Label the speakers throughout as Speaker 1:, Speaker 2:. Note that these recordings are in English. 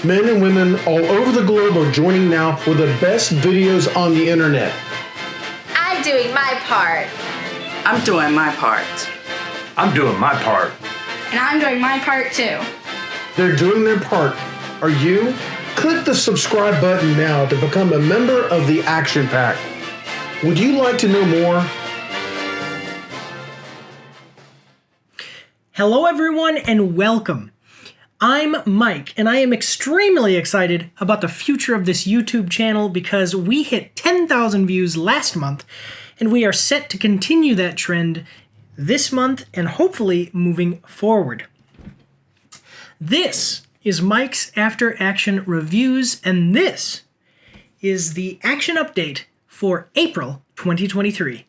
Speaker 1: Men and women all over the globe are joining now for the best videos on the internet.
Speaker 2: I'm doing my part.
Speaker 3: I'm doing my part.
Speaker 4: I'm doing my part.
Speaker 5: And I'm doing my part too.
Speaker 1: They're doing their part. Are you? Click the subscribe button now to become a member of the Action Pack. Would you like to know more?
Speaker 6: Hello everyone and welcome. I'm Mike and I am extremely excited about the future of this YouTube channel because we hit 10,000 views last month and we are set to continue that trend this month and hopefully moving forward. This is Mike's After Action Reviews and this is the action update for April 2023.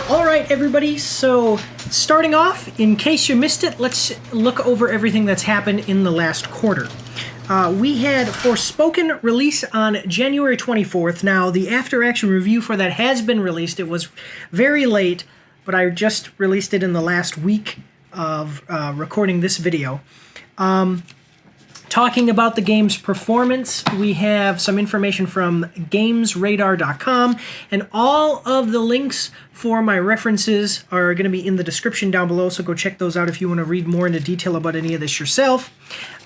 Speaker 6: Alright everybody, so starting off, in case you missed it, let's look over everything that's happened in the last quarter. We had Forspoken release on January 24th. Now, the After Action review for that has been released. It was very late, but I just released it in the last week of recording this video. Talking about the game's performance, we have some information from gamesradar.com, and all of the links for my references are going to be in the description down below, so go check those out if you want to read more into detail about any of this yourself.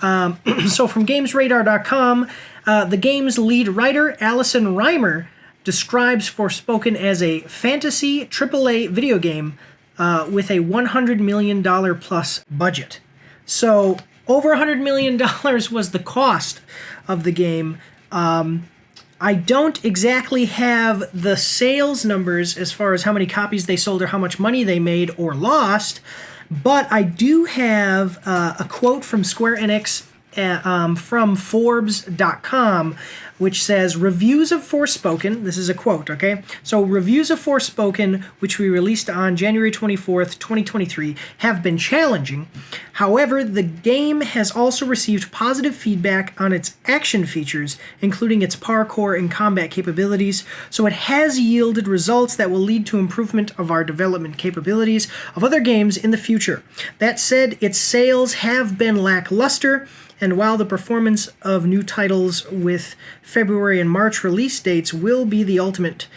Speaker 6: So from gamesradar.com, the game's lead writer, Allison Reimer, describes Forspoken as a fantasy AAA video game with a $100 million plus budget. So over $100 million was the cost of the game. I don't exactly have the sales numbers as far as how many copies they sold or how much money they made or lost, but I do have a quote from Square Enix from Forbes.com, which says, "Reviews of Forspoken," this is a quote, okay? So, "Reviews of Forspoken, which we released on January 24th, 2023, have been challenging. However, the game has also received positive feedback on its action features, including its parkour and combat capabilities, so it has yielded results that will lead to improvement of our development capabilities of other games in the future. That said, its sales have been lackluster, and while the performance of new titles with February and March release dates will be the ultimate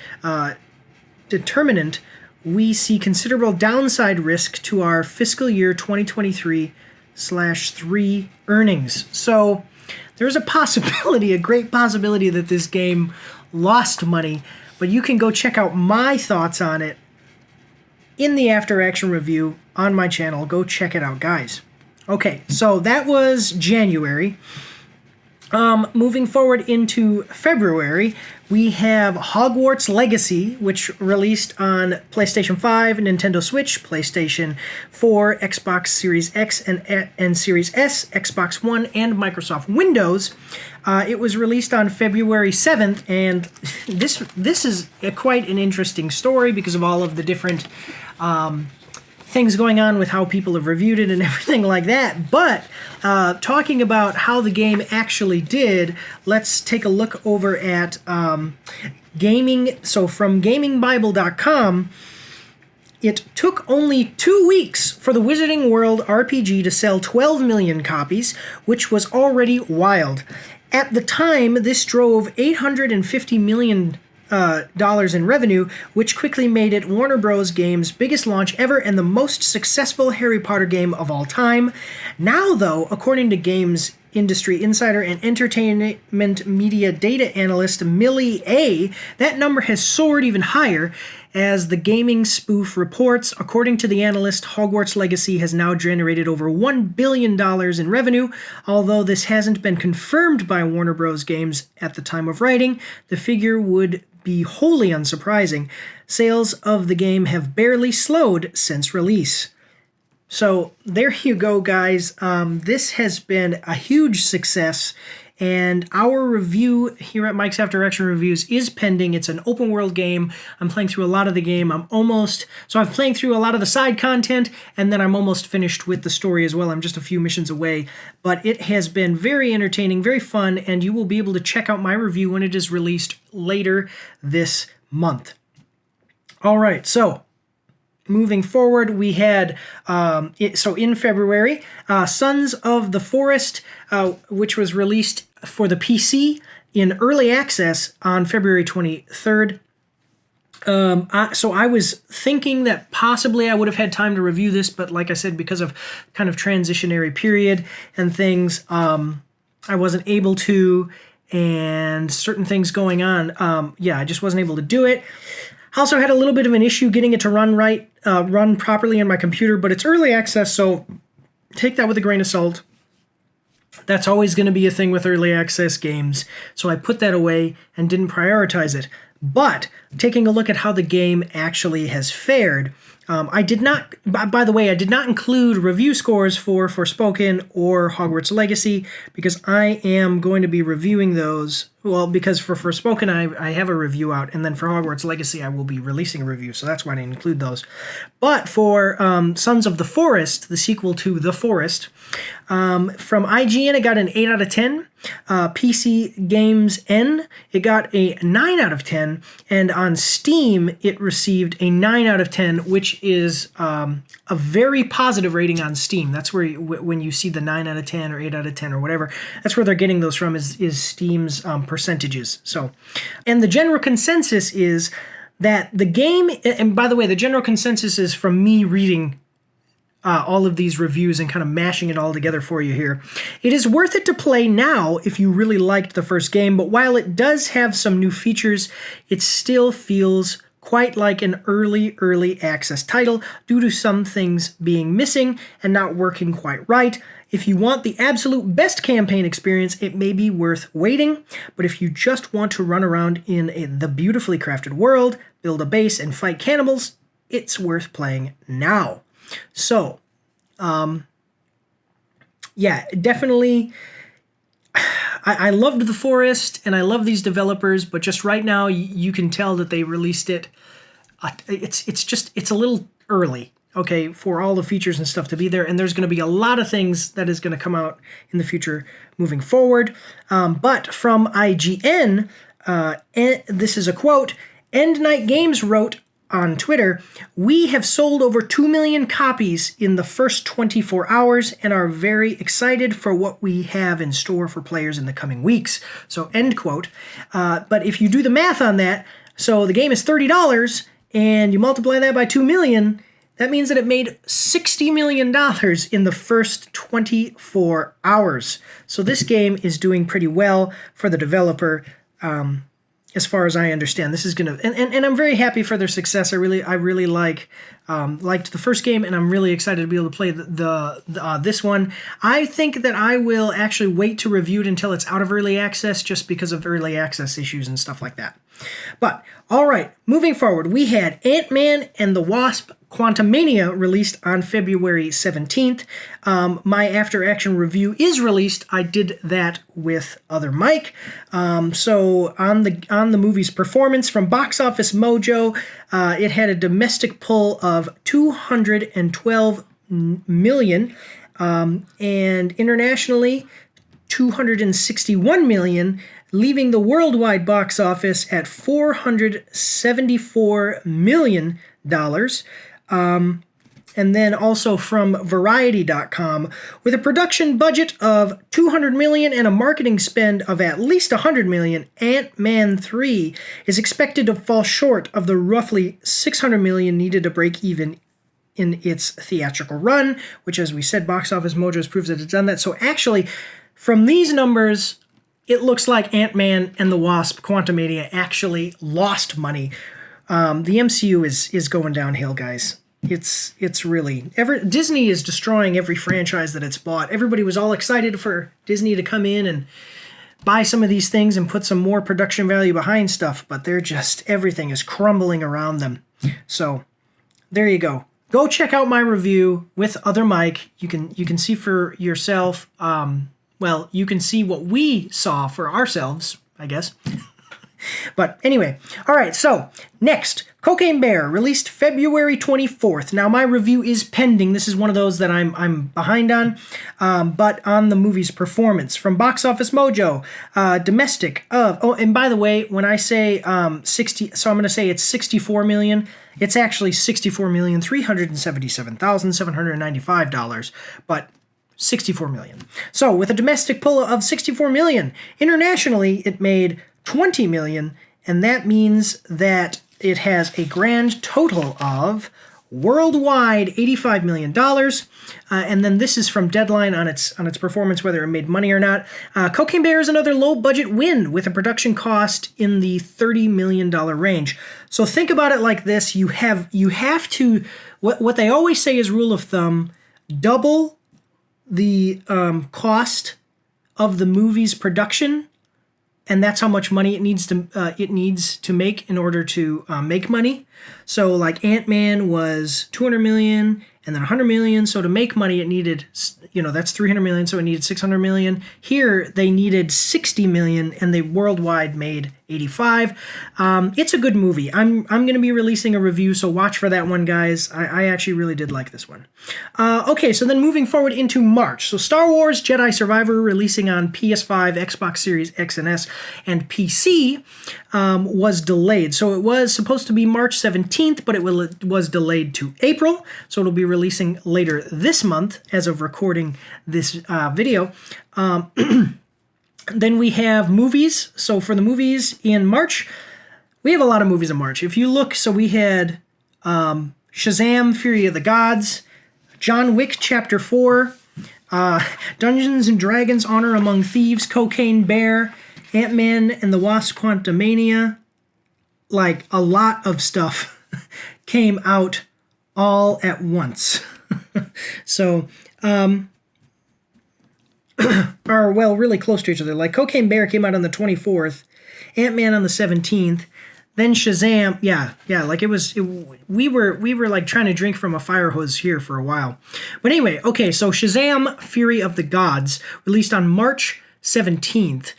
Speaker 6: determinant, we see considerable downside risk to our fiscal year 2023/3 earnings." So there's a possibility, a great possibility, that this game lost money, but you can go check out my thoughts on it in the After Action review on my channel. Go check it out, guys. Okay, so that was January. Moving forward into February, we have Hogwarts Legacy, which released on PlayStation 5, Nintendo Switch, PlayStation 4, Xbox Series X and Series S, Xbox One, and Microsoft Windows. It was released on February 7th, and this is quite an interesting story because of all of the different things going on with how people have reviewed it and everything like that. But talking about how the game actually did, let's take a look over at gaming. So from gamingbible.com, it took only 2 weeks for the Wizarding World RPG to sell 12 million copies, which was already wild. At the time, this drove $850 million in revenue, which quickly made it Warner Bros. Games' biggest launch ever and the most successful Harry Potter game of all time. Now, though, according to Games Industry Insider and entertainment media data analyst Millie A, that number has soared even higher. As the gaming spoof reports, according to the analyst, Hogwarts Legacy has now generated over $1 billion in revenue. Although this hasn't been confirmed by Warner Bros. Games at the time of writing, the figure would be wholly unsurprising. Sales of the game have barely slowed since release. So there you go, guys. This has been a huge success, and our review here at Mike's After Action Reviews is pending. It's an open world game. I'm playing through a lot of the game. I'm playing through a lot of the side content, and then I'm almost finished with the story as well. I'm just a few missions away, but it has been very entertaining, very fun, and you will be able to check out my review when it is released later this month. All right, so moving forward, we had, in February, Sons of the Forest, which was released for the PC in early access on February 23rd. So I was thinking that possibly I would have had time to review this, but like I said, because of kind of transitionary period and things, I wasn't able to, and certain things going on. I just wasn't able to do it. I also had a little bit of an issue getting it to run properly on my computer, but it's early access, so take that with a grain of salt. That's always going to be a thing with early access games, so I put that away and didn't prioritize it. But taking a look at how the game actually has fared, I did not include review scores for Forspoken or Hogwarts Legacy because I am going to be reviewing those. Well, because for Forspoken I have a review out, and then for Hogwarts Legacy I will be releasing a review, so that's why I didn't include those. But for Sons of the Forest, the sequel to The Forest, from IGN it got an 8 out of 10. PC Games N, it got a 9 out of 10, and on Steam it received a 9 out of 10, which is a very positive rating on Steam. That's where when you see the 9 out of 10 or 8 out of 10 or whatever, that's where they're getting those from, is Steam's percentages. So, and the general consensus is that the game, and by the way, the general consensus is from me reading all of these reviews and kind of mashing it all together for you here. It is worth it to play now if you really liked the first game, but while it does have some new features, it still feels quite like an early access title due to some things being missing and not working quite right. If you want the absolute best campaign experience, it may be worth waiting, but if you just want to run around in the beautifully crafted world, build a base, and fight cannibals, it's worth playing now. So, definitely, I loved The Forest, and I love these developers, but just right now, you can tell that they released it. It's a little early, okay, for all the features and stuff to be there, and there's going to be a lot of things that is going to come out in the future moving forward. But from IGN, this is a quote, End Night Games wrote on Twitter, "We have sold over 2 million copies in the first 24 hours and are very excited for what we have in store for players in the coming weeks." So, end quote. But if you do the math on that, so the game is $30 and you multiply that by 2 million, that means that it made $60 million in the first 24 hours. So this game is doing pretty well for the developer. As far as I understand, this is gonna, and I'm very happy for their success. I really liked the first game, and I'm really excited to be able to play this one. I think that I will actually wait to review it until it's out of early access, just because of early access issues and stuff like that. But all right, moving forward, we had Ant-Man and the Wasp: Quantumania released on February 17th. My After Action review is released. I did that with Other Mike. So on the movie's performance from Box Office Mojo, it had a domestic pull of $212 million, and internationally $261 million, leaving the worldwide box office at $474 million. And then also from Variety.com, with a production budget of $200 million and a marketing spend of at least $100 million, Ant-Man 3 is expected to fall short of the roughly $600 million needed to break even in its theatrical run, which, as we said, Box Office Mojo proves that it's done that. So actually, from these numbers, it looks like Ant-Man and the Wasp: Quantumania actually lost money. The MCU is going downhill, guys. It's really Disney is destroying every franchise that it's bought. Everybody was all excited for Disney to come in and buy some of these things and put some more production value behind stuff, but everything is crumbling around them. So there you go. go check out my review with other Mike. You can see for yourself. Well, you can see what we saw for ourselves, I guess. But anyway, all right, so next, Cocaine Bear, released February 24th. Now, my review is pending. This is one of those that I'm behind on, but on the movie's performance. From Box Office Mojo, domestic of, oh, and by the way, when I say 60, so I'm going to say it's 64 million. It's actually $64,377,795, but 64 million. So, with a domestic pull of 64 million, internationally, it made 20 million, and that means that it has a grand total of worldwide $85 million. And then this is from Deadline on its performance, whether it made money or not. Cocaine Bear is another low-budget win with a production cost in the $30 million range. So think about it like this. You have to, what they always say is rule of thumb, double the cost of the movie's production, and that's how much money it needs to make in order to make money. So like Ant-Man was 200 million and then 100 million. So to make money, it needed, that's 300 million. So it needed 600 million. Here they needed 60 million, and they worldwide made 85. It's a good movie. I'm going to be releasing a review, so watch for that one, guys. I actually really did like this one. Okay, so then moving forward into March. So Star Wars Jedi Survivor, releasing on PS5, Xbox Series X and S, and PC, was delayed. So it was supposed to be March 17th, but it was delayed to April. So it'll be releasing later this month as of recording this video. Then we have movies. So for the movies in March, we have a lot of movies in March. If you look, so we had Shazam, Fury of the Gods, John Wick Chapter 4, Dungeons and Dragons, Honor Among Thieves, Cocaine Bear, Ant-Man and the Wasp, Quantumania. Like, a lot of stuff came out all at once. So, are, well, really close to each other. Like, Cocaine Bear came out on the 24th, Ant-Man on the 17th, then Shazam, like we were like trying to drink from a fire hose here for a while. But anyway, okay, so Shazam, Fury of the Gods, released on March 17th.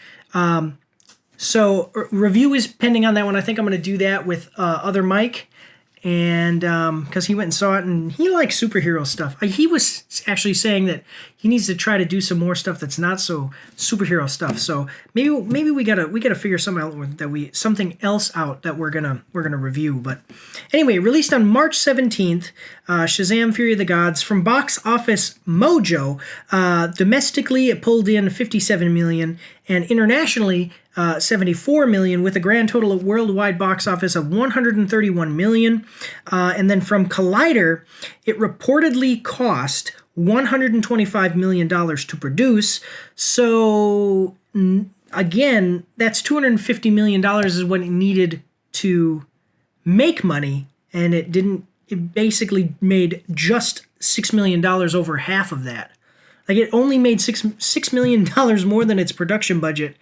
Speaker 6: So review is pending on that one. I think I'm going to do that with other Mike, and because he went and saw it, and he likes superhero stuff. He was actually saying that he needs to try to do some more stuff that's not so superhero stuff. So maybe we gotta figure something else out that we're gonna review. But anyway, released on March 17th, Shazam: Fury of the Gods. From Box Office Mojo, domestically it pulled in 57 million, and internationally 74 million, with a grand total of worldwide box office of 131 million. And then from Collider, it reportedly cost $125 million to produce. So again, that's $250 million is what it needed to make money, and it didn't. It basically made just $6 million over half of that. Like, it only made $6 million more than its production budget.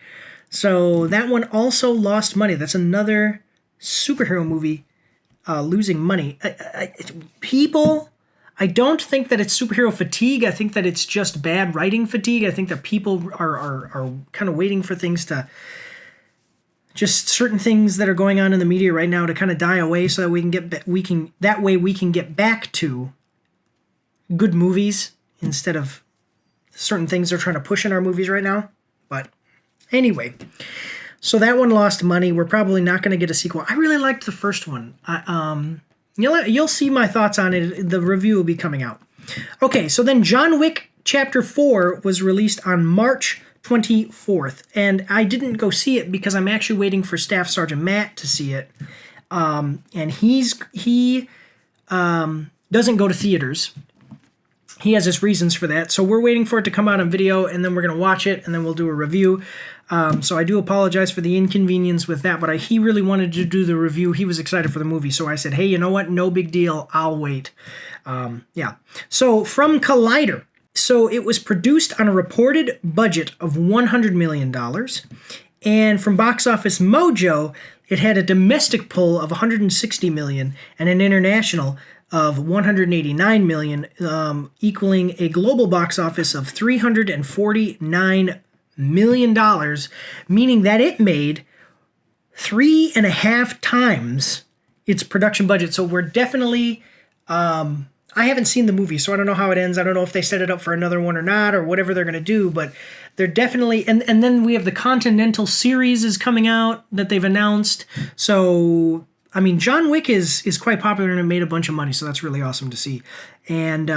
Speaker 6: So that one also lost money. That's another superhero movie losing money. I don't think that it's superhero fatigue. I think that it's just bad writing fatigue. I think that people are kind of waiting for things to, just certain things that are going on in the media right now to kind of die away, so that we can get back to good movies instead of certain things they're trying to push in our movies right now. But anyway, so that one lost money. We're probably not going to get a sequel. I really liked the first one. You'll see my thoughts on it. The review will be coming out. Okay, so then John Wick Chapter 4 was released on March 24th, and I didn't go see it because I'm actually waiting for Staff Sergeant Matt to see it. And he doesn't go to theaters. He has his reasons for that. So we're waiting for it to come out on video, and then we're going to watch it, and then we'll do a review. So I do apologize for the inconvenience with that, but he really wanted to do the review. He was excited for the movie. So I said, hey, you know what? No big deal. I'll wait. So from Collider. So it was produced on a reported budget of $100 million. And from Box Office Mojo, it had a domestic pull of $160 million and an international of 189 million, equaling a global box office of $349 million, meaning that it made 3.5 times its production budget. So we're definitely, I haven't seen the movie, so I don't know how it ends. I don't know if they set it up for another one or not, or whatever they're going to do, but they're definitely, and then we have the Continental series is coming out that they've announced. So, I mean, John Wick is quite popular and it made a bunch of money, so that's really awesome to see. And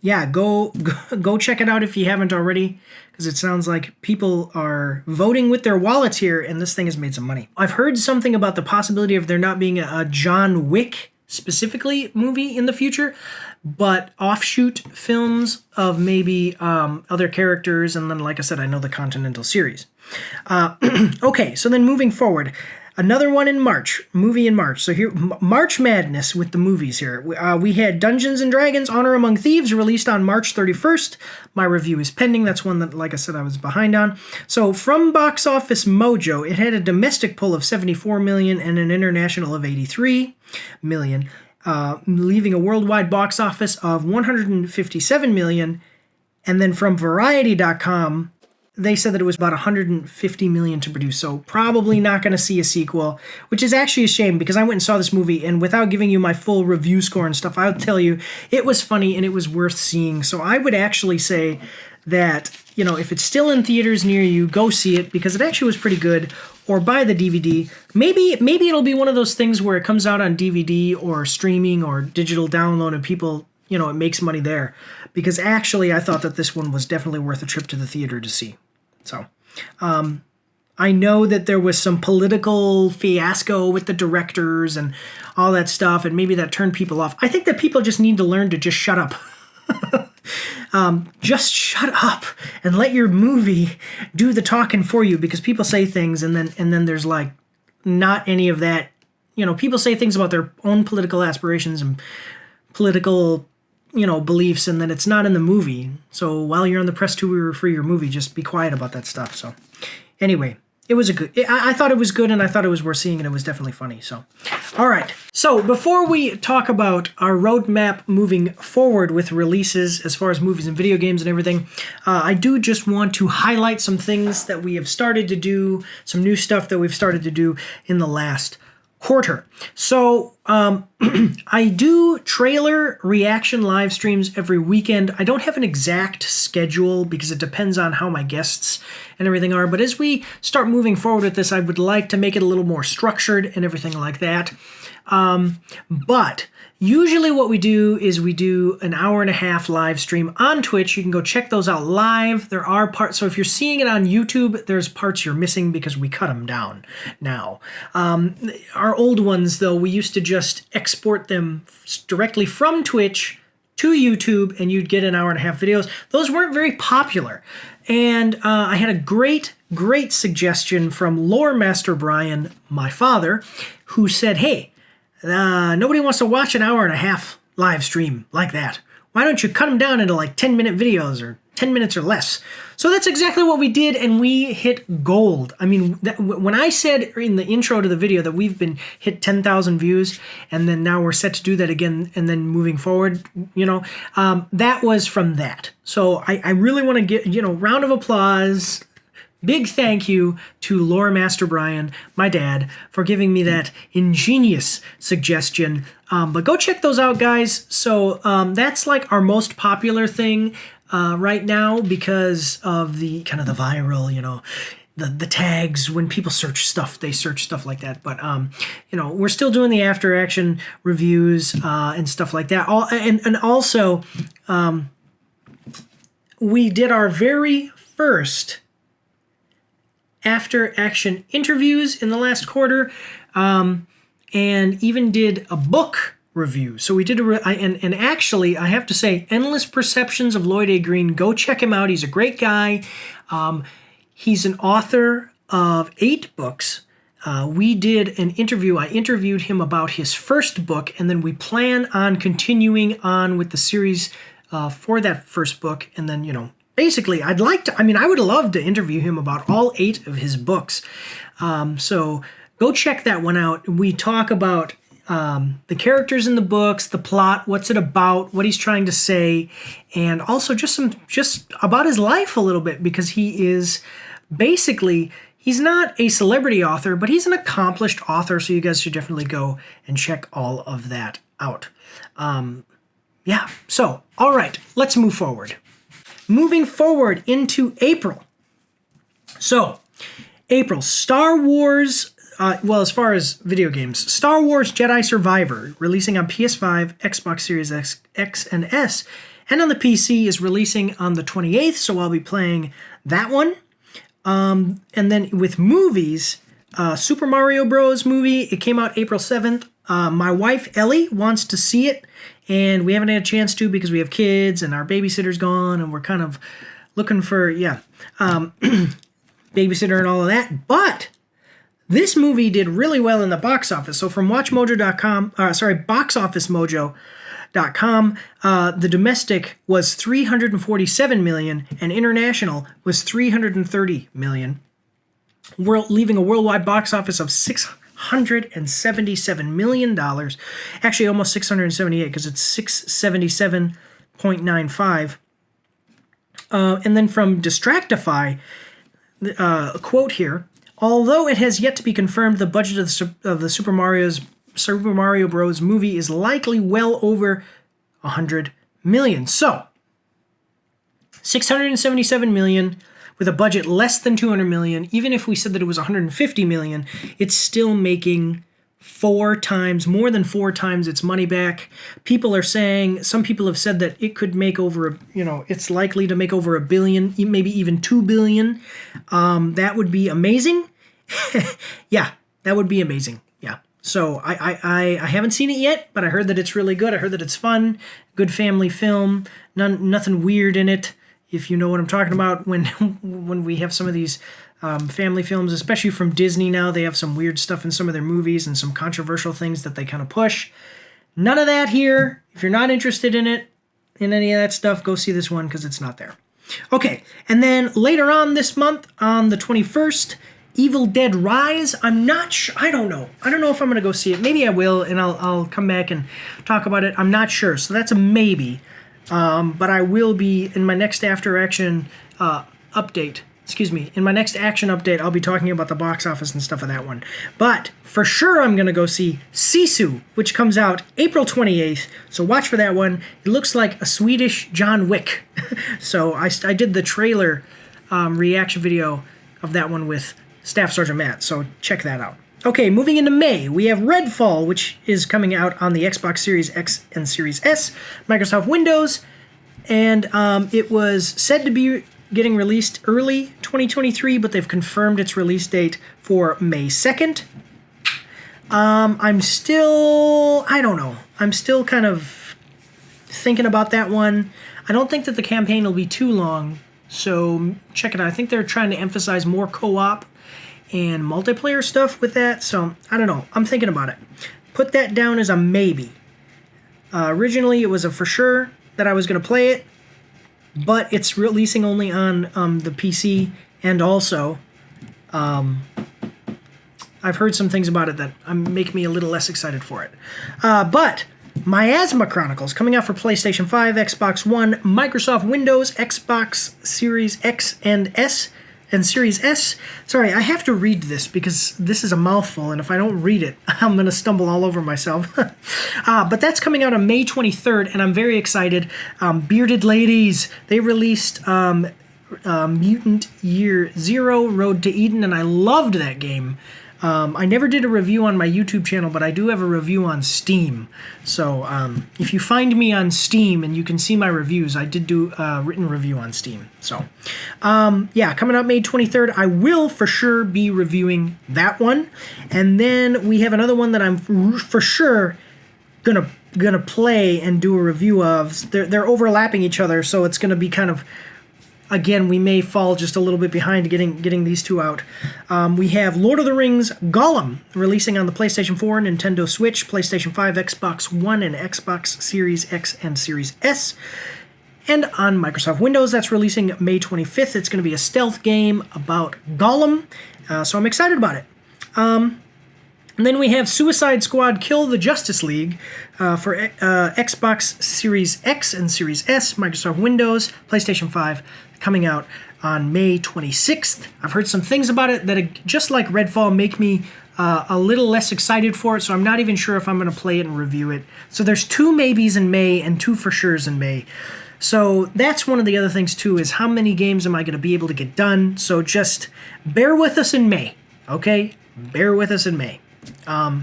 Speaker 6: yeah, go check it out if you haven't already, because it sounds like people are voting with their wallets here, and this thing has made some money. I've heard something about the possibility of there not being a John Wick specifically movie in the future, but offshoot films of maybe other characters, and then, like I said, I know the Continental series. Okay, so then moving forward, another one in March, movie in March. So here, March Madness with the movies here. We had Dungeons & Dragons Honor Among Thieves released on March 31st. My review is pending. That's one that, like I said, I was behind on. So from Box Office Mojo, it had a domestic pull of 74 million and an international of 83 million, leaving a worldwide box office of 157 million. And then from Variety.com, they said that it was about 150 million to produce, so probably not going to see a sequel, which is actually a shame because I went and saw this movie, and without giving you my full review score and stuff, I'll tell you it was funny and it was worth seeing. So I would actually say that, you know, if it's still in theaters near you, go see it because it actually was pretty good, or buy the DVD. Maybe it'll be one of those things where it comes out on DVD or streaming or digital download and people, you know, it makes money there, because actually I thought that this one was definitely worth a trip to the theater to see. So, I know that there was some political fiasco with the directors and all that stuff, and maybe that turned people off. I think that people just need to learn to just shut up. Just shut up and let your movie do the talking for you, because people say things and then there's like not any of that. You know, people say things about their own political aspirations and political, you know, beliefs, and then it's not in the movie. So while you're on the press tour for your movie, just be quiet about that stuff. So anyway, it was I thought it was good, and I thought it was worth seeing, and it was definitely funny. So, all right. So before we talk about our roadmap moving forward with releases as far as movies and video games and everything, I do just want to highlight some things that we have started to do, some new stuff that we've started to do in the last quarter. So I do trailer reaction live streams every weekend. I don't have an exact schedule because it depends on how my guests and everything are, but as we start moving forward with this, I would like to make it a little more structured and everything like that. But usually what we do is we do an hour and a half live stream on Twitch. You can go check those out live. There are parts, so if you're seeing it on YouTube, there's parts you're missing because we cut them down now. Our old ones, though, we used to just export them directly from Twitch to YouTube, and you'd get an hour and a half videos. Those weren't very popular. And I had a great suggestion from Lore Master Brian, my father, who said, hey, nobody wants to watch an hour and a half live stream like that. Why don't you cut them down into like 10-minute videos or 10 minutes or less? So that's exactly what we did, and we hit gold. I mean, when I said in the intro to the video that we've been hit 10,000 views, and then now we're set to do that again, and then moving forward, you know, that was from that. So I really want to get, you know, round of applause. Big thank you to Lore Master Brian, my dad, for giving me that ingenious suggestion. But go check those out, guys. So that's like our most popular thing right now because of the kind of the viral, you know, the tags. When people search stuff, they search stuff like that. But you know, we're still doing the after action reviews and stuff like that. And also, we did our very first after action interviews in the last quarter, and even did a book review. So we did and actually I have to say, Endless Perceptions of Lloyd A. Green, go check him out. He's a great guy. He's an author of 8 books. We did an interview. I interviewed him about his first book, and then we plan on continuing on with the series for that first book, and then, you know, basically, I would love to interview him about all 8 of his books. So go check that one out. We talk about the characters in the books, the plot, what's it about, what he's trying to say, and also just about his life a little bit, because he is basically, he's not a celebrity author, but he's an accomplished author, so you guys should definitely go and check all of that out. So, all right, let's move forward. Moving forward into April. So, April, Star Wars, as far as video games, Star Wars Jedi Survivor, releasing on PS5, Xbox Series X and S, and on the PC is releasing on the 28th, so I'll be playing that one. And then with movies, Super Mario Bros. Movie, it came out April 7th. My wife, Ellie, wants to see it, and we haven't had a chance to because we have kids and our babysitter's gone, and we're kind of looking for, babysitter and all of that. But this movie did really well in the box office. So from boxofficemojo.com, the domestic was $347 million and international was $330 million, leaving a worldwide box office of $677 million. Actually, almost 678 because it's 677.95. And then from Distractify, a quote here: although it has yet to be confirmed, the budget of the Super Mario Bros. Movie is likely well over $100 million. So, $677 million with a budget less than $200 million. Even if we said that it was $150 million, it's still making more than four times its money back. Some people have said that it could make over, it's likely to make over $1 billion, maybe even $2 billion. That would be amazing. Yeah, that would be amazing. Yeah. So I haven't seen it yet, but I heard that it's really good. I heard that it's fun, good family film, nothing weird in it. If you know what I'm talking about, when we have some of these family films, especially from Disney now, they have some weird stuff in some of their movies and some controversial things that they kind of push. None of that here. If you're not interested in any of that stuff, go see this one because it's not there. Okay, and then later on this month, on the 21st, Evil Dead Rise. I'm not sure. I don't know. I don't know if I'm going to go see it. Maybe I will, and I'll come back and talk about it. I'm not sure, so that's a maybe. But I will be in my next action update, I'll be talking about the box office and stuff of that one. But for sure, I'm going to go see Sisu, which comes out April 28th. So watch for that one. It looks like a Swedish John Wick. So I did the trailer reaction video of that one with Staff Sergeant Matt. So check that out. Okay, moving into May, we have Redfall, which is coming out on the Xbox Series X and Series S, Microsoft Windows, and it was said to be getting released early 2023, but they've confirmed its release date for May 2nd. I'm still kind of thinking about that one. I don't think that the campaign will be too long, so check it out. I think they're trying to emphasize more co-op and multiplayer stuff with that, so I don't know. I'm thinking about it. Put that down as a maybe. Originally, it was a for sure that I was going to play it, but it's releasing only on the PC, and also I've heard some things about it that make me a little less excited for it. But Miasma Chronicles, coming out for PlayStation 5, Xbox One, Microsoft Windows, Xbox Series X and S, and Series S. Sorry, I have to read this because this is a mouthful, and if I don't read it, I'm going to stumble all over myself. But that's coming out on May 23rd, and I'm very excited. Bearded Ladies, they released Mutant Year Zero, Road to Eden, and I loved that game. I never did a review on my YouTube channel, but I do have a review on Steam. So if you find me on Steam and you can see my reviews, I did do a written review on Steam. So coming out May 23rd, I will for sure be reviewing that one. And then we have another one that I'm for sure gonna play and do a review of. They're overlapping each other, so it's gonna be kind of. Again, we may fall just a little bit behind getting these two out. We have Lord of the Rings Gollum releasing on the PlayStation 4, Nintendo Switch, PlayStation 5, Xbox One, and Xbox Series X and Series S. And on Microsoft Windows, that's releasing May 25th. It's going to be a stealth game about Gollum, so I'm excited about it. And then we have Suicide Squad Kill the Justice League for Xbox Series X and Series S, Microsoft Windows, PlayStation 5, coming out on May 26th. I've heard some things about it that, just like Redfall, make me a little less excited for it, so I'm not even sure if I'm going to play it and review it. So there's 2 maybes in May and 2 for sures in May. So that's one of the other things, too, is how many games am I going to be able to get done? So just bear with us in May, okay? Bear with us in May. Yeah.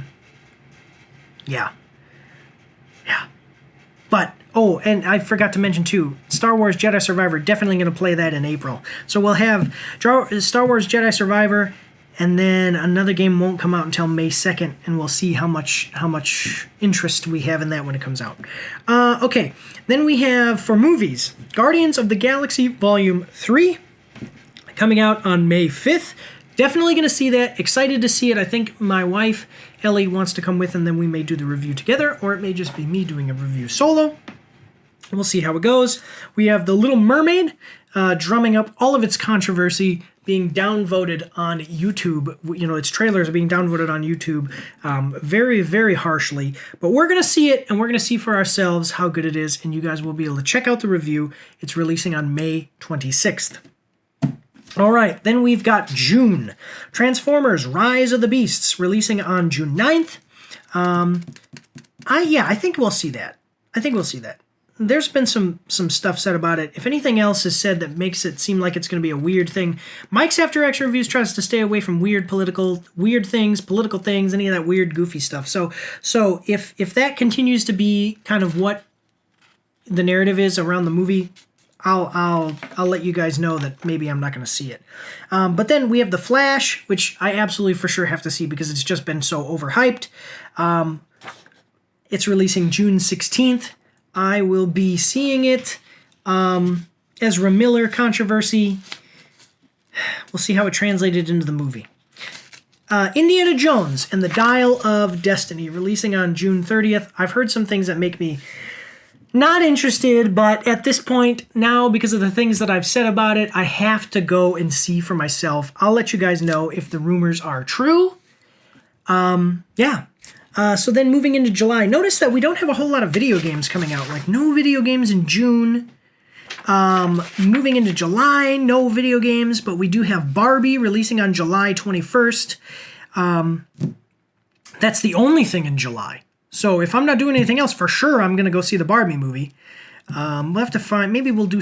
Speaker 6: But, and I forgot to mention, too, Star Wars Jedi Survivor, definitely going to play that in April. So we'll have Star Wars Jedi Survivor, and then another game won't come out until May 2nd, and we'll see how much interest we have in that when it comes out. Okay, then we have, for movies, Guardians of the Galaxy Volume 3, coming out on May 5th. Definitely going to see that. Excited to see it. I think my wife, Ellie, wants to come with, and then we may do the review together, or it may just be me doing a review solo. We'll see how it goes. We have The Little Mermaid drumming up all of its controversy, being downvoted on YouTube. You know, its trailers are being downvoted on YouTube very, very harshly. But we're going to see it, and we're going to see for ourselves how good it is, and you guys will be able to check out the review. It's releasing on May 26th. All right, then we've got June. Transformers Rise of the Beasts, releasing on June 9th. I think we'll see that. There's been some stuff said about it. If anything else is said that makes it seem like it's going to be a weird thing, Mike's After Action Reviews tries to stay away from political things, any of that weird, goofy stuff. So if that continues to be kind of what the narrative is around the movie, I'll let you guys know that maybe I'm not going to see it. But then we have The Flash, which I absolutely for sure have to see because it's just been so overhyped. It's releasing June 16th. I will be seeing it. Ezra Miller controversy. We'll see how it translated into the movie. Indiana Jones and the Dial of Destiny, releasing on June 30th. I've heard some things that make me not interested, but at this point now, because of the things that I've said about it, I have to go and see for myself. I'll let you guys know if the rumors are true. So then moving into July, notice that we don't have a whole lot of video games coming out. Like no video games in June. Moving into July, no video games, but we do have Barbie releasing on July 21st. That's the only thing in July. So if I'm not doing anything else, for sure I'm going to go see the Barbie movie. We'll have to find, maybe we'll do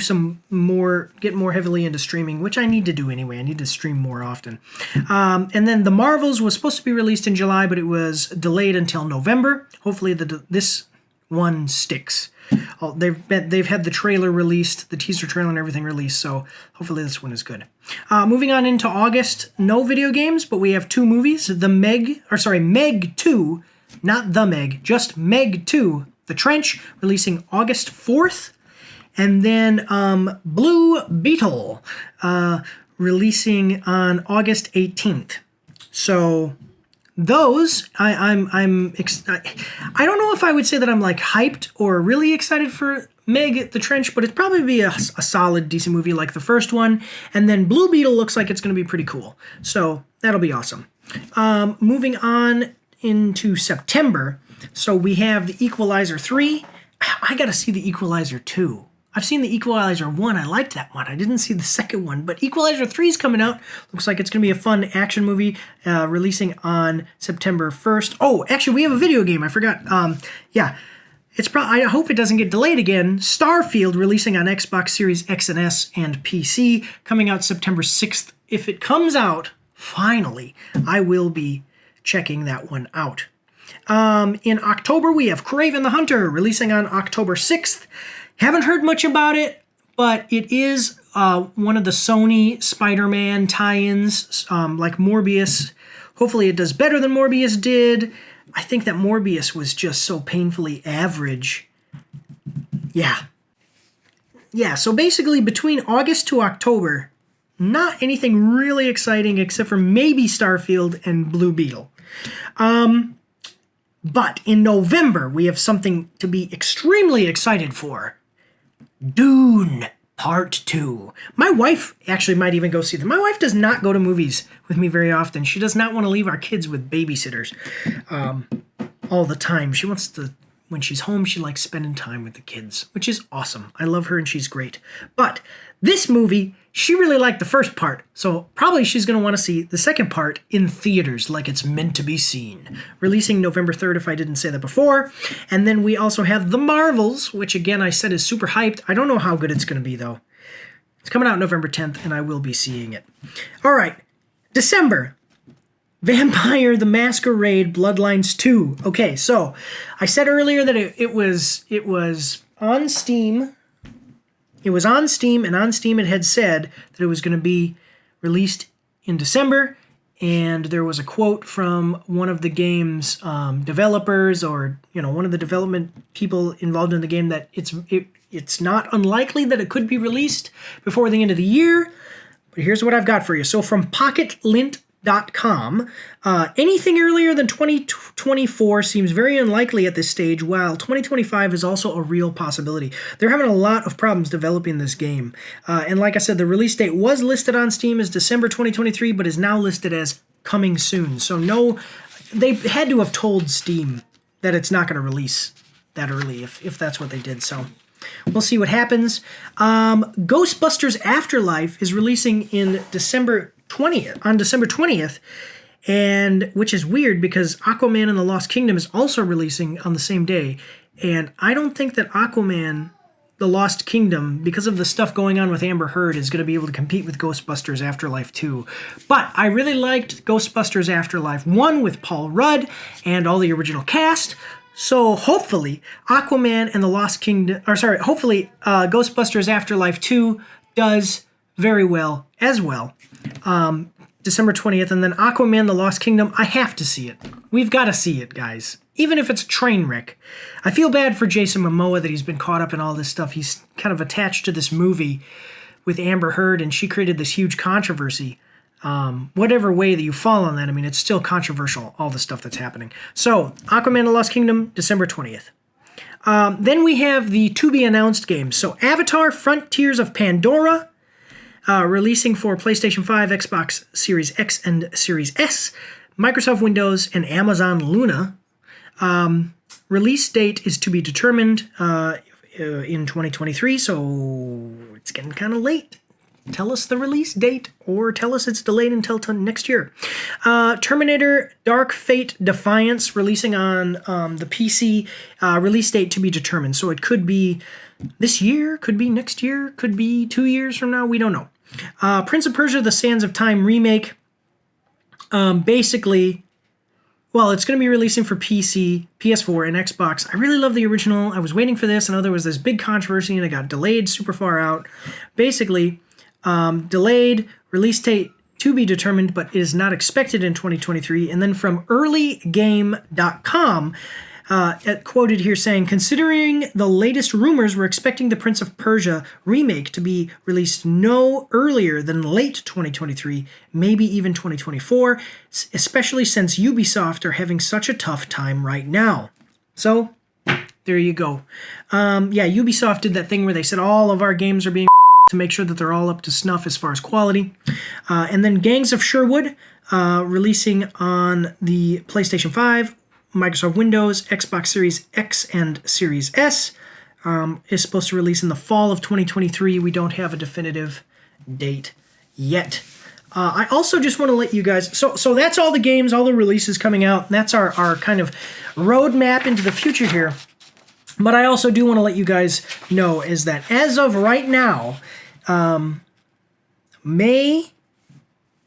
Speaker 6: get more heavily into streaming, which I need to do anyway. I need to stream more often. And then The Marvels was supposed to be released in July, but it was delayed until November. Hopefully this one sticks. They've had the trailer released, the teaser trailer and everything released, so hopefully this one is good. Moving on into August, no video games, but we have 2 movies. Meg 2, not The Meg, just Meg 2, The Trench, releasing August 4th. And then Blue Beetle, releasing on August 18th. So those, I don't know if I would say that I'm like hyped or really excited for Meg, The Trench, but it'd probably be a solid, decent movie like the first one. And then Blue Beetle looks like it's going to be pretty cool. So that'll be awesome. Moving on into September, so we have The Equalizer 3. I gotta see The Equalizer 2. I've seen The Equalizer 1. I liked that one. I didn't see the second one, but Equalizer 3 is coming out. Looks like it's gonna be a fun action movie, releasing on September 1st. Oh, actually, we have a video game. I forgot. I hope it doesn't get delayed again. Starfield, releasing on Xbox Series X and S and PC, coming out September 6th. If it comes out, finally, I will be checking that one out. In October, we have Kraven the Hunter, releasing on October 6th. Haven't heard much about it, but it is one of the Sony Spider-Man tie-ins, like Morbius. Hopefully it does better than Morbius did. I think that Morbius was just so painfully average. Yeah, so basically between August to October, not anything really exciting except for maybe Starfield and Blue Beetle. But in November, we have something to be extremely excited for. Dune. Part 2. My wife actually might even go see them. My wife does not go to movies with me very often. She does not want to leave our kids with babysitters all the time. She wants to, when she's home, she likes spending time with the kids, which is awesome. I love her and she's great. But this movie, she really liked the first part, so probably she's going to want to see the second part in theaters like it's meant to be seen. Releasing November 3rd, if I didn't say that before. And then we also have The Marvels, which again I said is super hyped. I don't know how good it's going to be though. It's coming out November 10th, and I will be seeing it. All right, December. Vampire the Masquerade Bloodlines 2. Okay, so I said earlier that it was on Steam. It was on Steam, and on Steam it had said that it was going to be released in December, and there was a quote from one of the game's developers, or one of the development people involved in the game, that it's not unlikely that it could be released before the end of the year. But here's what I've got for you. So from PocketLint.com, anything earlier than 2024 seems very unlikely at this stage, while 2025 is also a real possibility. They're having a lot of problems developing this game. And like I said, the release date was listed on Steam as December 2023, but is now listed as coming soon. So no, they had to have told Steam that it's not going to release that early if that's what they did. So we'll see what happens. Ghostbusters Afterlife is releasing in December 20th, and which is weird because Aquaman and the Lost Kingdom is also releasing on the same day. And I don't think that Aquaman, the Lost Kingdom, because of the stuff going on with Amber Heard, is going to be able to compete with Ghostbusters Afterlife 2. But I really liked Ghostbusters Afterlife 1 with Paul Rudd and all the original cast. So hopefully Aquaman and the Lost Kingdom, hopefully Ghostbusters Afterlife 2 does very well as well. December 20th, and then Aquaman the Lost Kingdom, I have to see it. We've got to see it, guys. Even if it's a train wreck. I feel bad for Jason Momoa that he's been caught up in all this stuff. He's kind of attached to this movie with Amber Heard, and she created this huge controversy. Whatever way that you fall on that, I mean, it's still controversial, all the stuff that's happening. So, Aquaman the Lost Kingdom, December 20th. Then we have the to-be-announced games. So, Avatar Frontiers of Pandora, releasing for PlayStation 5, Xbox Series X and Series S, Microsoft Windows, and Amazon Luna. Release date is to be determined in 2023, so it's getting kind of late. Tell us the release date, or tell us it's delayed until next year. Terminator Dark Fate Defiance, releasing on the PC, release date to be determined. So it could be this year, could be next year, could be 2 years from now, we don't know. Prince of Persia: The Sands of Time remake, basically, well, it's going to be releasing for PC, PS4, and Xbox. I really love the original. I was waiting for this. I know there was this big controversy, and it got delayed super far out. Basically, delayed, release date to be determined, but is not expected in 2023. And then from earlygame.com, quoted here saying, considering the latest rumors, we're expecting the Prince of Persia remake to be released no earlier than late 2023, maybe even 2024, especially since Ubisoft are having such a tough time right now. So, there you go. Ubisoft did that thing where they said all of our games are being to make sure that they're all up to snuff as far as quality. And then Gangs of Sherwood, releasing on the PlayStation 5, Microsoft Windows, Xbox Series X and Series S, is supposed to release in the fall of 2023. We don't have a definitive date yet. I also just want to let you guys, so that's all the games, all the releases coming out. That's our kind of roadmap into the future here. But I also do want to let you guys know is that as of right now, May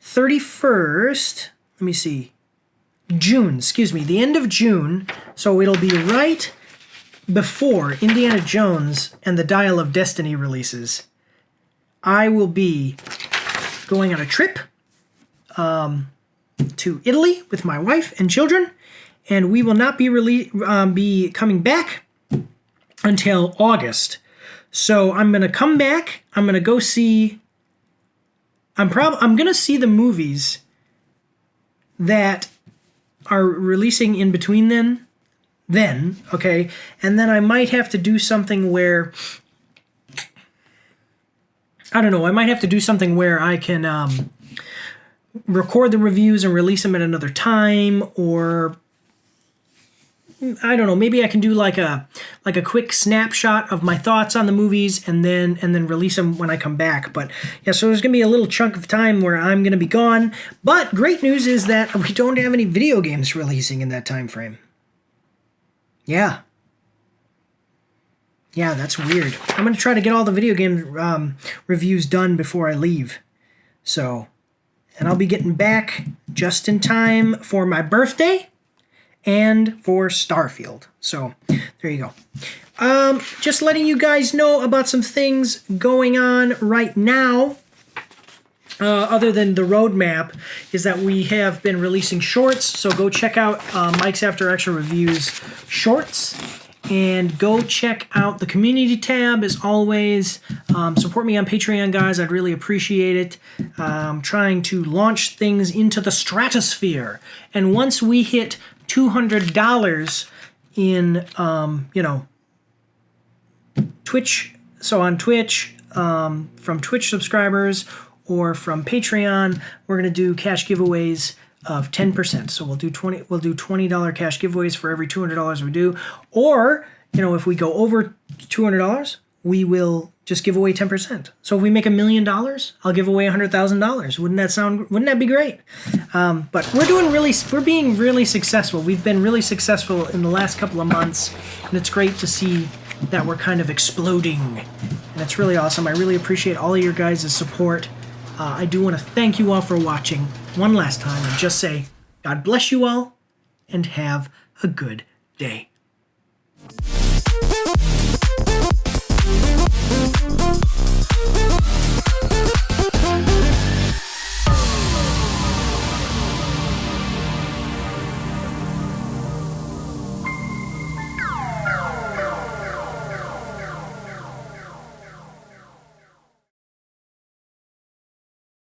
Speaker 6: 31st, let me see, the end of June, so it'll be right before Indiana Jones and the Dial of Destiny releases. I will be going on a trip to Italy with my wife and children, and we will not be coming back until August. So I'm going to come back, I'm going to go see, I'm going to see the movies that are releasing in between then, okay? And then I might have to do something where I don't know. I might have to do something where I can record the reviews and release them at another time, or I don't know. Maybe I can do like a quick snapshot of my thoughts on the movies and then release them when I come back. But yeah, so there's gonna be a little chunk of time where I'm gonna be gone. But great news is that we don't have any video games releasing in that time frame. Yeah. Yeah, that's weird. I'm going to try to get all the video game reviews done before I leave. So, and I'll be getting back just in time for my birthday and for Starfield. So, there you go. Just letting you guys know about some things going on right now. Other than the roadmap, is that we have been releasing shorts. So go check out Mike's After Action Reviews shorts. And go check out the community tab as always. Support me on Patreon, guys. I'd really appreciate it. I'm trying to launch things into the stratosphere. And once we hit $200 in, Twitch, so on Twitch, from Twitch subscribers or from Patreon, we're going to do cash giveaways of 10%. So we'll do $20 cash giveaways for every $200 we do. Or, if we go over $200, we will just give away 10%. So if we make $1 million, I'll give away $100,000. Wouldn't that be great? But we're being really successful. We've been really successful in the last couple of months, and it's great to see that we're kind of exploding. And it's really awesome. I really appreciate all of your guys' support. I do want to thank you all for watching one last time and just say, God bless you all and have a good day.